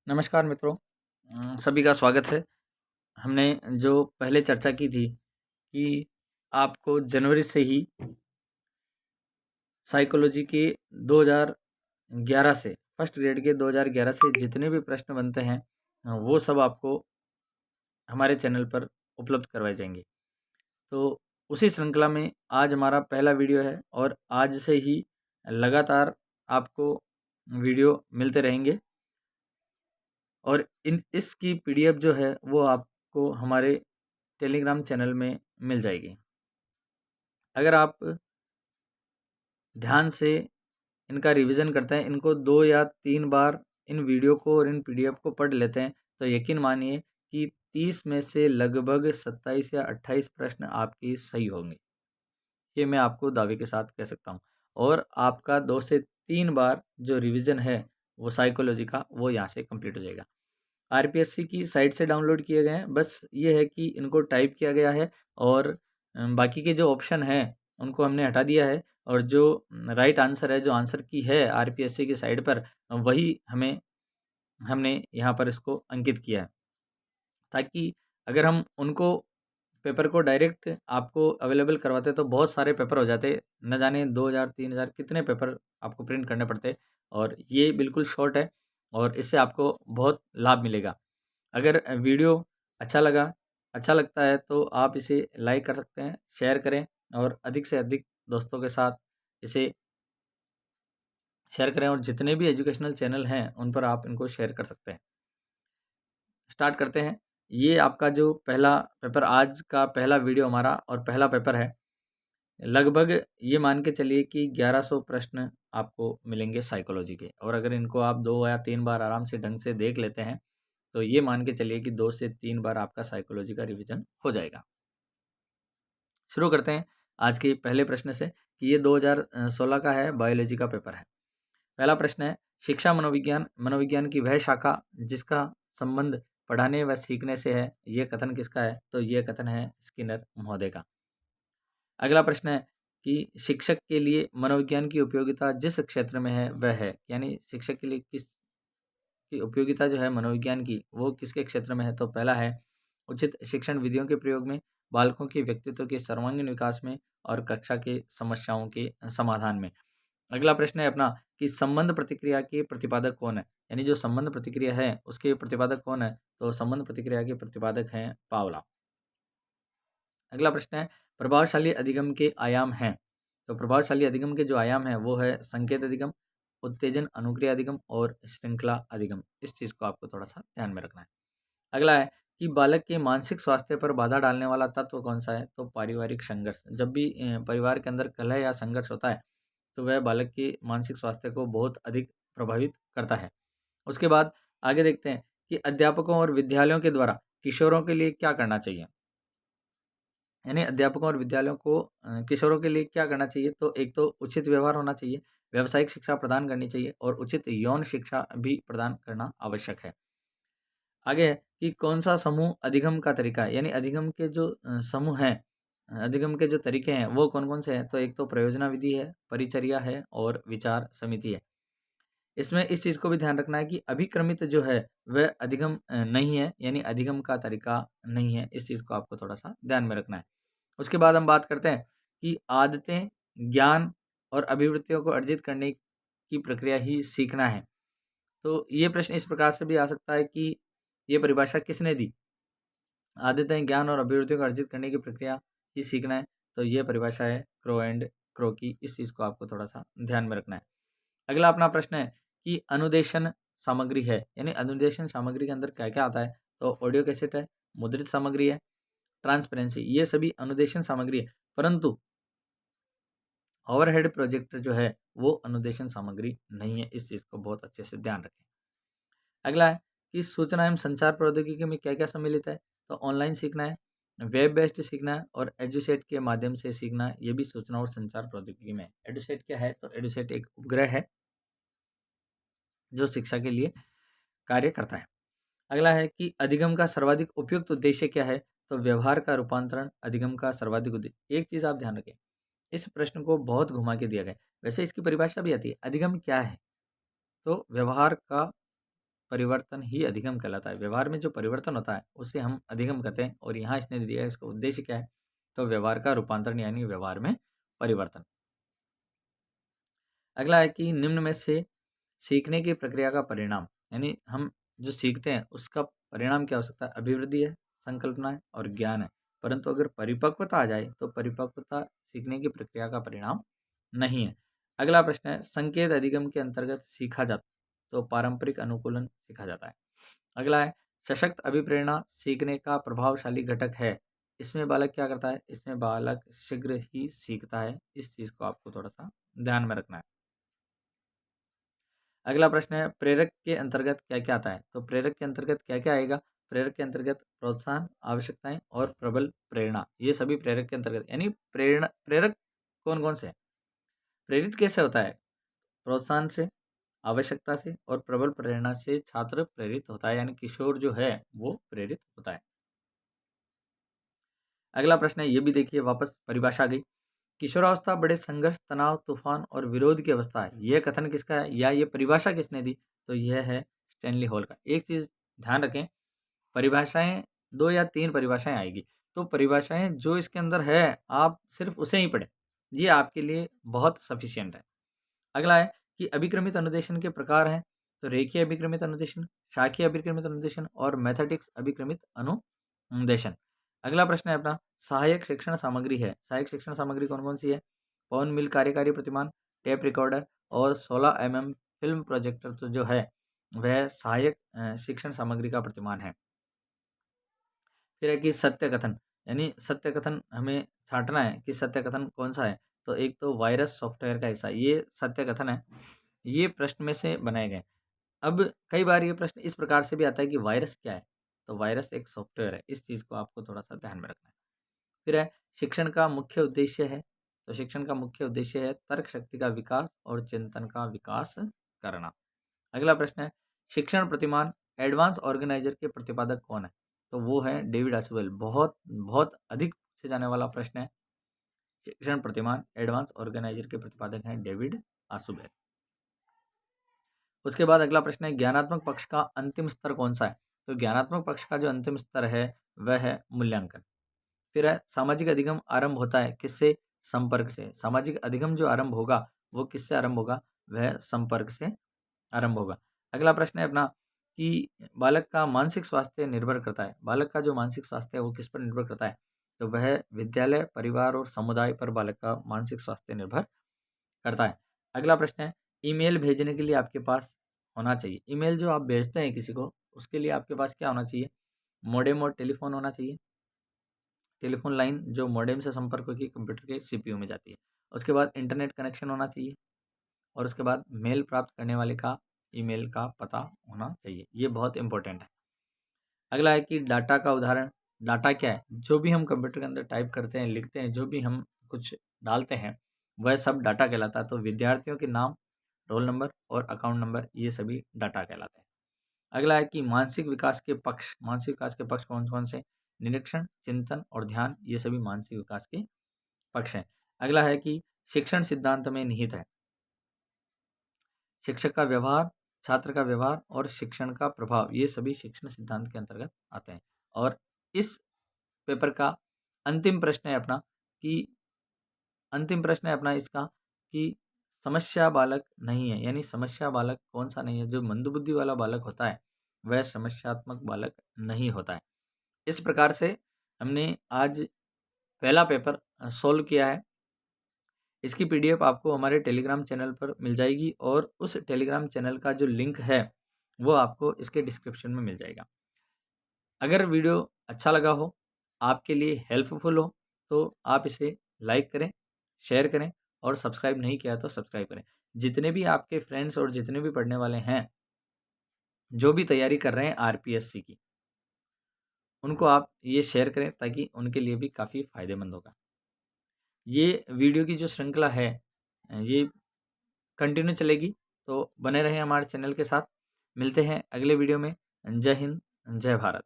नमस्कार मित्रों। सभी का स्वागत है। हमने जो पहले चर्चा की थी कि आपको जनवरी से ही साइकोलॉजी के 2011 से फर्स्ट ग्रेड के 2011 से जितने भी प्रश्न बनते हैं वो सब आपको हमारे चैनल पर उपलब्ध करवाए जाएंगे। तो उसी श्रृंखला में आज हमारा पहला वीडियो है और आज से ही लगातार आपको वीडियो मिलते रहेंगे और इसकी पीडीएफ जो है वो आपको हमारे टेलीग्राम चैनल में मिल जाएगी। अगर आप ध्यान से इनका रिवीजन करते हैं, इनको 2 या 3 बार इन वीडियो को और इन पीडीएफ को पढ़ लेते हैं, तो यकीन मानिए कि 30 में से लगभग 27 या 28 प्रश्न आपके सही होंगे। ये मैं आपको दावे के साथ कह सकता हूँ। और आपका 2 से 3 बार जो रिवीजन है वो साइकोलॉजी का वो यहाँ से कंप्लीट हो जाएगा। आरपीएससी की साइट से डाउनलोड किए गए हैं। बस ये है कि इनको टाइप किया गया है और बाकी के जो ऑप्शन हैं उनको हमने हटा दिया है और जो राइट आंसर है, जो आंसर की है आरपीएससी की साइट पर, वही हमने यहाँ पर इसको अंकित किया है, ताकि अगर हम उनको पेपर को डायरेक्ट आपको अवेलेबल करवाते तो बहुत सारे पेपर हो जाते, न जाने 2000 3000 कितने पेपर आपको प्रिंट करने पड़ते। और ये बिल्कुल शॉर्ट है और इससे आपको बहुत लाभ मिलेगा। अगर वीडियो अच्छा लगता है तो आप इसे लाइक कर सकते हैं, शेयर करें और अधिक से अधिक दोस्तों के साथ इसे शेयर करें और जितने भी एजुकेशनल चैनल हैं उन पर आप इनको शेयर कर सकते हैं। स्टार्ट करते हैं। ये आपका जो पहला पेपर, आज का पहला वीडियो हमारा और पहला पेपर है। लगभग ये मान के चलिए कि 1100 प्रश्न आपको मिलेंगे साइकोलॉजी के, और अगर इनको आप 2 या 3 बार आराम से ढंग से देख लेते हैं तो ये मान के चलिए कि 2 से 3 बार आपका साइकोलॉजी का रिवीजन हो जाएगा। शुरू करते हैं आज के पहले प्रश्न से कि ये 2016 का है, बायोलॉजी का पेपर है। पहला प्रश्न है, शिक्षा मनोविज्ञान मनोविज्ञान की वह शाखा जिसका संबंध पढ़ाने व सीखने से है, ये कथन किसका है? तो ये कथन है स्किनर महोदय का। अगला प्रश्न है कि शिक्षक के लिए मनोविज्ञान की उपयोगिता जिस क्षेत्र में है वह है, यानी शिक्षक के लिए किस की उपयोगिता जो है मनोविज्ञान की वो किसके क्षेत्र में है? तो पहला है उचित शिक्षण विधियों के प्रयोग में, बालकों के व्यक्तित्व के सर्वांगीण विकास में और कक्षा के समस्याओं के समाधान में। अगला प्रश्न है अपना कि संबंध प्रतिक्रिया के प्रतिपादक कौन है, यानी जो संबंध प्रतिक्रिया है उसके प्रतिपादक कौन है? तो संबंध प्रतिक्रिया के प्रतिपादक हैं पावला। अगला प्रश्न है प्रभावशाली अधिगम के आयाम हैं। तो प्रभावशाली अधिगम के जो आयाम हैं वो है संकेत अधिगम, उत्तेजन अनुक्रिया अधिगम और श्रृंखला अधिगम। इस चीज़ को आपको थोड़ा सा ध्यान में रखना है। अगला है कि बालक के मानसिक स्वास्थ्य पर बाधा डालने वाला तत्व कौन सा है? तो पारिवारिक संघर्ष। जब भी परिवार के अंदर कलह या संघर्ष होता है तो वह बालक के मानसिक स्वास्थ्य को बहुत अधिक प्रभावित करता है। उसके बाद आगे देखते हैं कि अध्यापकों और विद्यालयों के द्वारा किशोरों के लिए क्या करना चाहिए, यानी अध्यापकों और विद्यालयों को किशोरों के लिए क्या करना चाहिए? तो एक तो उचित व्यवहार होना चाहिए, व्यावसायिक शिक्षा प्रदान करनी चाहिए और उचित यौन शिक्षा भी प्रदान करना आवश्यक है। आगे है कि कौन सा समूह अधिगम का तरीका है, यानी अधिगम के जो समूह हैं, अधिगम के जो तरीके हैं वो कौन कौन से हैं? तो एक तो प्रयोजना विधि है, परिचर्या है और विचार समिति है। इसमें इस चीज़ को भी ध्यान रखना है कि अभिक्रमित जो है वह अधिगम नहीं है, यानी अधिगम का तरीका नहीं है। इस चीज़ को आपको थोड़ा सा ध्यान में रखना है। उसके बाद हम बात करते हैं कि आदतें, ज्ञान और अभिवृत्तियों को अर्जित करने की प्रक्रिया ही सीखना है। तो ये प्रश्न इस प्रकार से भी आ सकता है कि ये परिभाषा किसने दी? आदतें, ज्ञान और अभिवृत्तियों को अर्जित करने की प्रक्रिया ही सीखना है। तो ये परिभाषा है क्रो एंड क्रो की। इस चीज़ को आपको थोड़ा सा ध्यान में रखना है। अगला अपना प्रश्न है कि अनुदेशन सामग्री है, यानी अनुदेशन सामग्री के अंदर क्या क्या आता है? तो ऑडियो कैसेट है, मुद्रित सामग्री है, ट्रांसपेरेंसी, ये सभी अनुदेशन सामग्री है। परंतु ओवरहेड प्रोजेक्टर जो है वो अनुदेशन सामग्री नहीं है। इस चीज़ को बहुत अच्छे से ध्यान रखें। अगला है कि सूचना एवं संचार प्रौद्योगिकी में क्या क्या सम्मिलित है? तो ऑनलाइन सीखना है, वेब बेस्ड सीखना है और एडुसेट के माध्यम से सीखना है। ये भी सूचना और संचार प्रौद्योगिकी में है। एडुसेट क्या है? तो एडुसेट एक उपग्रह है जो शिक्षा के लिए कार्य करता है। अगला है कि अधिगम का सर्वाधिक उपयुक्त उद्देश्य क्या है? तो व्यवहार का रूपांतरण अधिगम का सर्वाधिक उद्देश्य। एक चीज़ आप ध्यान रखें, इस प्रश्न को बहुत घुमा के दिया गया है। वैसे इसकी परिभाषा भी आती है, अधिगम क्या है? तो व्यवहार का परिवर्तन ही अधिगम कहलाता है। व्यवहार में जो परिवर्तन होता है उसे हम अधिगम कहते हैं। और यहाँ इसने दिया है इसका उद्देश्य क्या है, तो व्यवहार का रूपांतरण यानी व्यवहार में परिवर्तन। अगला है कि निम्न में से सीखने की प्रक्रिया का परिणाम, यानी हम जो सीखते हैं उसका परिणाम क्या हो सकता है। अभिवृद्धि है, संकल्पना है और ज्ञान है। परंतु अगर परिपक्वता आ जाए तो परिपक्वता सीखने की प्रक्रिया का परिणाम नहीं है। अगला प्रश्न है, संकेत अधिगम के अंतर्गत सीखा जाता तो पारंपरिक अनुकूलन सीखा जाता है। अगला है, सशक्त अभिप्रेरणा सीखने का प्रभावशाली घटक है। इसमें बालक क्या करता है, इसमें बालक शीघ्र ही सीखता है। इस चीज को आपको थोड़ा सा ध्यान में रखना है। अगला प्रश्न है, प्रेरक के अंतर्गत क्या क्या आता है, तो प्रेरक के अंतर्गत क्या क्या आएगा। प्रेरक के अंतर्गत प्रोत्साहन, आवश्यकताएं और प्रबल प्रेरणा, ये सभी प्रेरक के अंतर्गत। यानी प्रेरणा, प्रेरक कौन कौन से हैं? प्रेरित कैसे होता है, प्रोत्साहन से, आवश्यकता से और प्रबल प्रेरणा से छात्र प्रेरित होता है, यानी किशोर जो है वो प्रेरित होता है। अगला प्रश्न है, ये भी देखिए, वापस परिभाषा आ गई। किशोरावस्था बड़े संघर्ष, तनाव, तूफान और विरोध की अवस्था है। यह कथन किसका है या ये परिभाषा किसने दी, तो यह है स्टैनली हॉल का। एक चीज ध्यान रखें, परिभाषाएं 2 या 3 परिभाषाएं आएगी, तो परिभाषाएं जो इसके अंदर है आप सिर्फ उसे ही पढ़ें, ये आपके लिए बहुत सफिशियंट है। अगला है कि अभिक्रमित अनुदेशन के प्रकार हैं, तो रेखीय अभिक्रमित अनुदेशन, शाखीय अभिक्रमित अनुदेशन और मैथेटिक्स अभिक्रमित अनुदेशन। अगला प्रश्न है अपना, सहायक शिक्षण सामग्री है। सहायक शिक्षण सामग्री कौन कौन सी है, पवन मिल कार्यकारी प्रतिमान, टेप रिकॉर्डर और 16 mm फिल्म प्रोजेक्टर तो जो है वह सहायक शिक्षण सामग्री का प्रतिमान है। फिर है कि सत्य कथन, यानी सत्य कथन हमें छांटना है कि सत्य कथन कौन सा है, तो एक तो वायरस सॉफ्टवेयर का हिस्सा, ये सत्य कथन है। ये प्रश्न में से बनाए गए। अब कई बार ये प्रश्न इस प्रकार से भी आता है कि वायरस क्या है, तो वायरस एक सॉफ्टवेयर है। इस चीज़ को आपको थोड़ा सा ध्यान में रखना है। फिर है, शिक्षण का मुख्य उद्देश्य है, तो शिक्षण का मुख्य उद्देश्य है तर्क शक्ति का विकास और चिंतन का विकास करना। अगला प्रश्न है, शिक्षण प्रतिमान एडवांस ऑर्गेनाइजर के प्रतिपादक कौन है, तो वो है डेविड आसुएल। बहुत बहुत अधिक पूछे जाने वाला प्रश्न है। शिक्षण प्रतिमान एडवांस ऑर्गेनाइजर के प्रतिपादक हैं डेविड आसुएल। उसके बाद अगला प्रश्न है, ज्ञानात्मक पक्ष का अंतिम स्तर कौन सा है, तो ज्ञानात्मक पक्ष का जो अंतिम स्तर है वह है मूल्यांकन। फिर है, सामाजिक अधिगम आरंभ होता है किससे, संपर्क से। सामाजिक अधिगम जो आरंभ होगा वो किससे आरंभ होगा, वह संपर्क से आरंभ होगा। अगला प्रश्न है अपना कि बालक का मानसिक स्वास्थ्य निर्भर करता है। बालक का जो मानसिक स्वास्थ्य है वो किस पर निर्भर करता है, तो वह विद्यालय, परिवार और समुदाय पर बालक का मानसिक स्वास्थ्य निर्भर करता है। अगला प्रश्न है, ईमेल भेजने के लिए आपके पास होना चाहिए, ईमेल जो आप भेजते हैं किसी को उसके लिए आपके पास क्या होना चाहिए, मॉडेम और टेलीफोन होना चाहिए। टेलीफोन लाइन जो मॉडेम से संपर्क होकर कंप्यूटर के सीपीयू में जाती है। उसके बाद इंटरनेट कनेक्शन होना चाहिए और उसके बाद मेल प्राप्त करने वाले का ईमेल का पता होना चाहिए। ये बहुत इंपॉर्टेंट है। अगला है कि डाटा का उदाहरण। डाटा क्या है, जो भी हम कंप्यूटर के अंदर टाइप करते हैं, लिखते हैं, जो भी हम कुछ डालते हैं वह सब डाटा कहलाता है। तो विद्यार्थियों के नाम, रोल नंबर और अकाउंट नंबर ये सभी डाटा कहलाते हैं। अगला है कि मानसिक विकास के पक्ष, मानसिक विकास के पक्ष कौन कौन से, निरीक्षण, चिंतन और ध्यान, ये सभी मानसिक विकास के पक्ष हैं। अगला है कि शिक्षण सिद्धांत में निहित है, शिक्षक का व्यवहार, छात्र का व्यवहार और शिक्षण का प्रभाव, ये सभी शिक्षण सिद्धांत के अंतर्गत आते हैं। और इस पेपर का अंतिम प्रश्न है अपना कि अंतिम प्रश्न है अपना इसका कि समस्या बालक नहीं है, यानी समस्या बालक कौन सा नहीं है। जो मंदबुद्धि वाला बालक होता है वह समस्यात्मक बालक नहीं होता है। इस प्रकार से हमने आज पहला पेपर सोल्व किया है। इसकी पीडीएफ आपको हमारे टेलीग्राम चैनल पर मिल जाएगी और उस टेलीग्राम चैनल का जो लिंक है वो आपको इसके डिस्क्रिप्शन में मिल जाएगा। अगर वीडियो अच्छा लगा हो, आपके लिए हेल्पफुल हो, तो आप इसे लाइक करें, शेयर करें और सब्सक्राइब नहीं किया तो सब्सक्राइब करें। जितने भी आपके फ्रेंड्स और जितने भी पढ़ने वाले हैं जो भी तैयारी कर रहे हैं आरपीएससी की, उनको आप ये शेयर करें ताकि उनके लिए भी काफ़ी फ़ायदेमंद होगा। ये वीडियो की जो श्रृंखला है ये कंटिन्यू चलेगी, तो बने रहें हमारे चैनल के साथ। मिलते हैं अगले वीडियो में। जय हिंद, जय भारत।